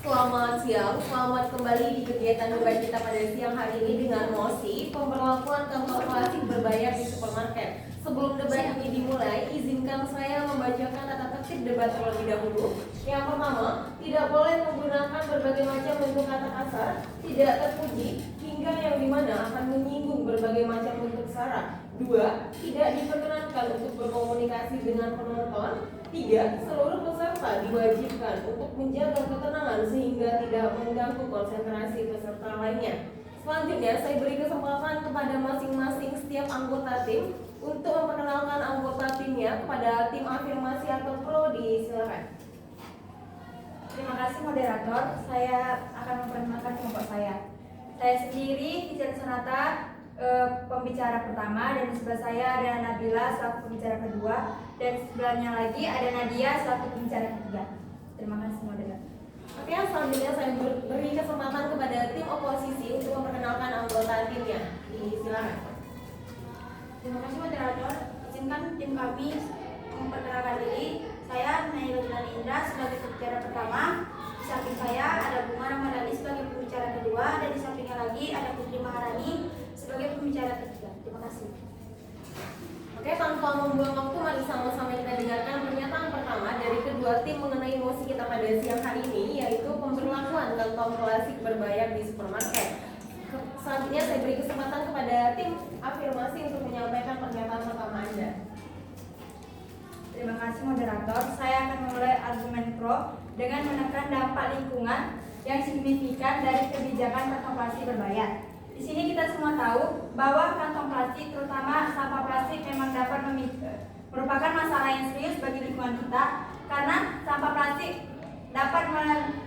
Selamat siang, selamat kembali di kegiatan debat kita pada siang hari ini dengan mosi pemberlakuan kantong plastik berbayar di supermarket. Sebelum debat ini dimulai, izinkan saya membacakan tata tertib debat terlebih dahulu. Yang pertama, tidak boleh menggunakan berbagai macam bentuk kata kasar, tidak terpuji, hingga yang dimana akan menyinggung berbagai macam bentuk sara. 2. Tidak diperkenankan untuk berkomunikasi dengan penonton. 3. Seluruh peserta diwajibkan untuk menjaga ketenangan sehingga tidak mengganggu konsentrasi peserta lainnya. Selanjutnya, saya beri kesempatan kepada masing-masing setiap anggota tim untuk memperkenalkan anggota timnya kepada tim afirmasi atau prodi. Silakan. Terima kasih moderator. Saya akan memperkenalkan kelompok saya. Saya sendiri Tijen Sonata, pembicara pertama, dan di sebelah saya ada Nabila selaku pembicara kedua, dan sebelahnya lagi ada Nadia selaku pembicara ketiga. Terima kasih moderator. Oke, selanjutnya saya beri kesempatan kepada tim oposisi untuk memperkenalkan anggota timnya. Silakan. Terima kasih moderator. Izinkan tim kami memperkenalkan diri. Saya Naila Julani Indra sebagai pembicara pertama. Di samping saya ada Bunga Ramadhani sebagai pembicara kedua, dan di sampingnya lagi ada Putri Maharani sebagai pembicara ketiga. Terima kasih. Oke, tanpa membuang waktu, mari sama-sama kita dengarkan pernyataan pertama dari kedua tim mengenai mosi kita pada siang hari ini, yaitu pemberlakuan kantong plastik berbayar di supermarket. Selanjutnya saya beri kesempatan kepada tim afirmasi untuk menyampaikan pernyataan pertama Anda. Terima kasih moderator. Saya akan memulai argumen pro dengan menekan dampak lingkungan yang signifikan dari kebijakan kantong plastik berbayar. Di sini kita semua tahu bahwa kantong plastik, terutama sampah plastik, memang dapat merupakan masalah yang serius bagi lingkungan kita, karena sampah plastik dapat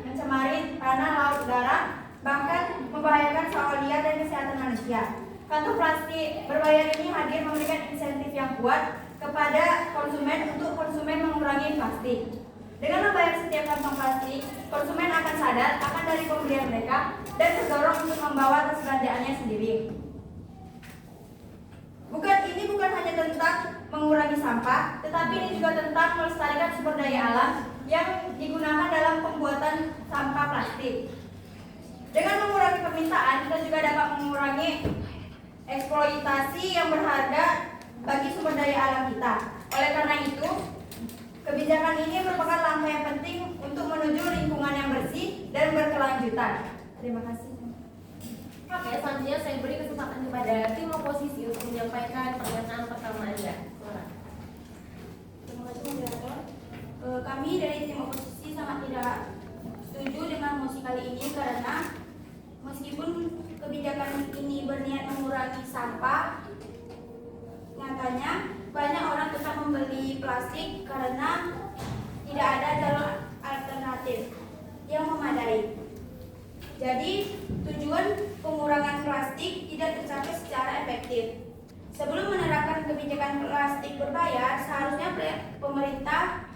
mencemari tanah, laut, udara, bahkan membahayakan saluran liar dan kesehatan manusia. Kantong plastik berbayar ini hadir memberikan insentif yang kuat kepada konsumen untuk konsumen mengurangi plastik. Dengan membayar setiap kantong plastik, konsumen akan sadar akan dari pembelian mereka dan terdorong untuk membawa tas belanjaannya sendiri. Ini bukan hanya tentang mengurangi sampah, tetapi ini juga tentang melestarikan sumber daya alam yang digunakan dalam pembuatan sampah plastik. Dengan mengurangi permintaan, kita juga dapat mengurangi eksploitasi yang berharga bagi sumber daya alam kita. Oleh karena itu, kebijakan ini merupakan langkah yang penting untuk menuju lingkungan yang bersih dan berkelanjutan. Terima kasih. Oke, selanjutnya saya beri kesempatan kepada tim oposisi untuk menyampaikan pernyataan pertama Anda. Terima kasih moderator. Kami dari tim oposisi sangat tidak setuju dengan mosi kali ini, karena meskipun kebijakan ini berniat mengurangi sampah, nyatanya banyak orang tetap membeli plastik karena tidak ada jalur alternatif yang memadai. Jadi tujuan pengurangan plastik tidak tercapai secara efektif. Sebelum menerapkan kebijakan plastik berbayar, seharusnya pemerintah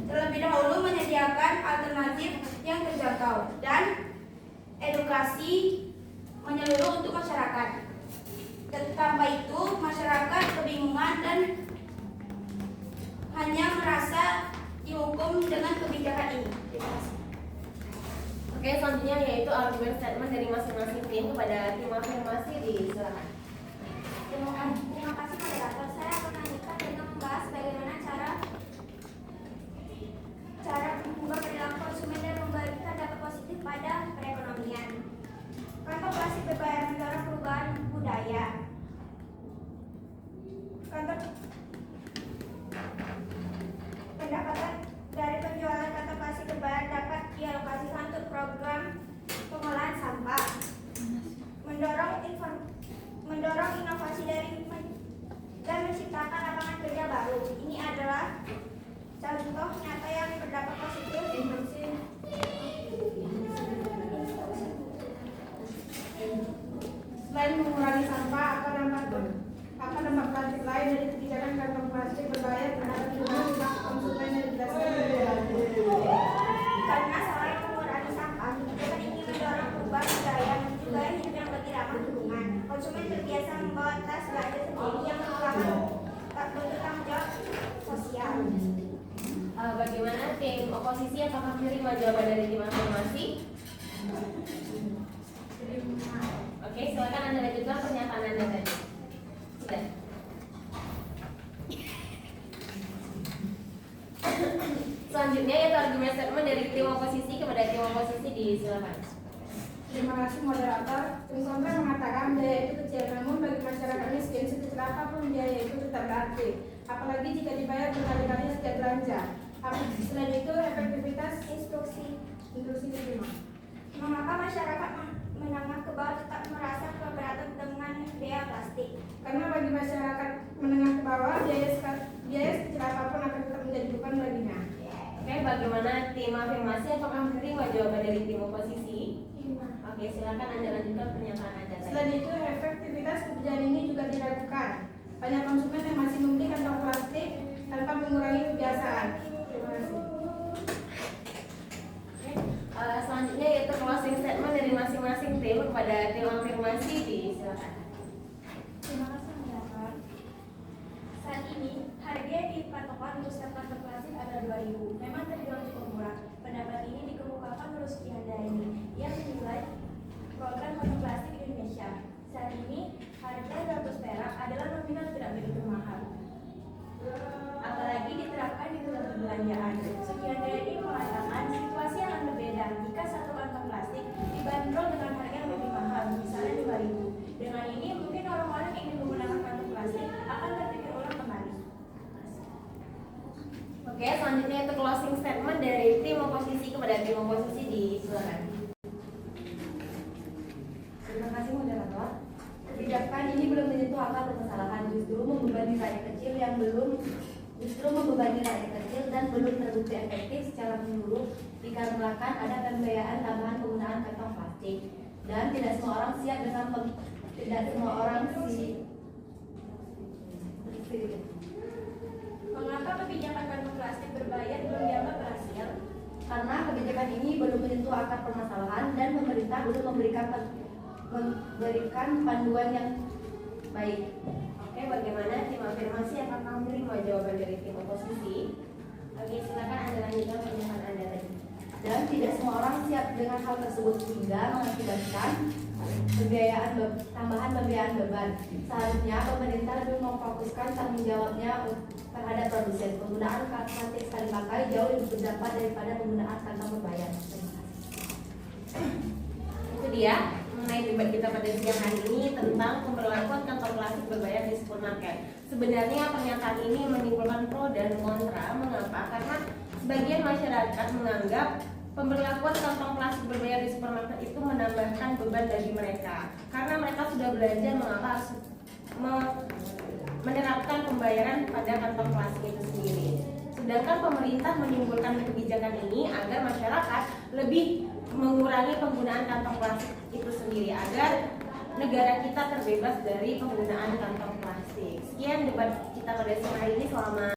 terlebih dahulu menyediakan alternatif yang terjangkau dan edukasi menyeluruh untuk masyarakat. Tanpa itu, masyarakat kebingungan dan hanya merasa dihukum dengan kebijakan ini. Terima kasih. Oke, selanjutnya yaitu argumen statement dari masing-masing tim kepada tim afirmasi. Silakan. Terima kasih moderator. Saya akan lanjutkan dengan membahas bagaimana cara mengubah perilaku konsumen dan memberikan dampak positif pada perekonomian. Kantong plastik berbayar mendorong perubahan budaya. Pendapatan dari penjualan kantong plastik berbayar dapat dialokasikan untuk program pengolahan sampah, mendorong inovasi dan menciptakan lapangan kerja baru. Ini adalah contoh nyata yang berdampak positif. Selain mengurangi sampah, apa dampak plastik lain dari kebijakan kantong plastik berbayar terhadap jumlah konsumen yang jelas tim oposisi apakah menerima jawaban dari tim afirmasi? Oke, silakan Anda lanjutkan pernyataan Anda tadi. Sudah. Selanjutnya yaitu argumen statement dari tim oposisi kepada tim oposisi, disilakan. Terima kasih moderator. Tim kontra mengatakan biaya itu kecil, namun bagi masyarakat miskin sekecil apapun biaya itu tetap berarti, apalagi jika dibayar berkali-kali setiap belanja. Selain itu, efektivitas Instruksi. diterima. Mengapa masyarakat menengah ke bawah tetap merasa keberatan dengan biaya plastik? Karena bagi masyarakat menengah ke bawah, biaya sekecil apapun akan tetap menjadi beban baginya. Oke, bagaimana tim afirmasi apakah menerima jawaban dari tim oposisi? Oke, silakan Anda lanjutkan pernyataan Anda tadi. Selain itu, efektivitas kebijakan ini juga diragukan. Banyak konsumen yang masih membeli kantong plastik tanpa mengurangi kebiasaan. Terima kasih. Selanjutnya yaitu closing statement dari masing-masing tim kepada tim afirmasi, disilakan. Terima kasih moderator. Saat ini harga di patokan untuk setiap kantong plastik adalah 2.000. Memang terbilang cukup murah. Pendapat ini dikemukakan oleh Rusdi Handayani yang menilai program kantong plastik di Indonesia. Saat ini harga 200 perak adalah nominal tidak begitu mahal. Apalagi diterapkan di pusat perbelanjaan. Sugiandayani mengatakan situasi akan berbeda jika satu kantong plastik dibanderol dengan harga yang lebih mahal, misalnya 2.000. Dengan ini mungkin orang-orang yang ingin menggunakan kantong plastik akan berpikir ulang kembali. Oke, selanjutnya itu closing statement dari tim oposisi kepada tim oposisi, disilakan. Terima kasih moderator. Kebijakan ini belum menyentuh akar permasalahan, justru membebani rakyat kecil dan belum terbukti efektif secara menyeluruh dikarenakan ada pembiayaan tambahan penggunaan kantong plastik dan tidak semua orang siap dengan Mengapa kebijakan kantong plastik berbayar belum dianggap berhasil? karena kebijakan ini belum menyentuh akar permasalahan dan pemerintah belum memberikan panduan yang baik. Oke, bagaimana tim afirmasi apakah menerima jawaban dari tim oposisi? Oke, silakan Anda lanjutkan pernyataan Anda tadi. Dan tidak semua orang siap dengan hal tersebut sehingga mengakibatkan tambahan pembiayaan beban. Seharusnya pemerintah lebih memfokuskan tanggung jawabnya terhadap produsen. Penggunaan plastik sekali pakai jauh lebih berdampak daripada penggunaan kantong berbayar. Terima kasih. Itu dia mengenai debat kita pada siang hari ini tentang pemberlakuan kantong plastik berbayar di supermarket. Sebenarnya pernyataan ini menimbulkan pro dan kontra. Mengapa? Karena sebagian masyarakat menganggap pemberlakuan kantong plastik berbayar di supermarket itu menambahkan beban bagi mereka. Karena mereka sudah belanja, mengapa harus menerapkan pembayaran pada kantong plastik itu sendiri. Sedangkan pemerintah menyimpulkan kebijakan ini agar masyarakat lebih mengurangi penggunaan kantong plastik itu sendiri agar negara kita terbebas dari penggunaan kantong plastik. Sekian debat kita pada siang hari ini. Selamat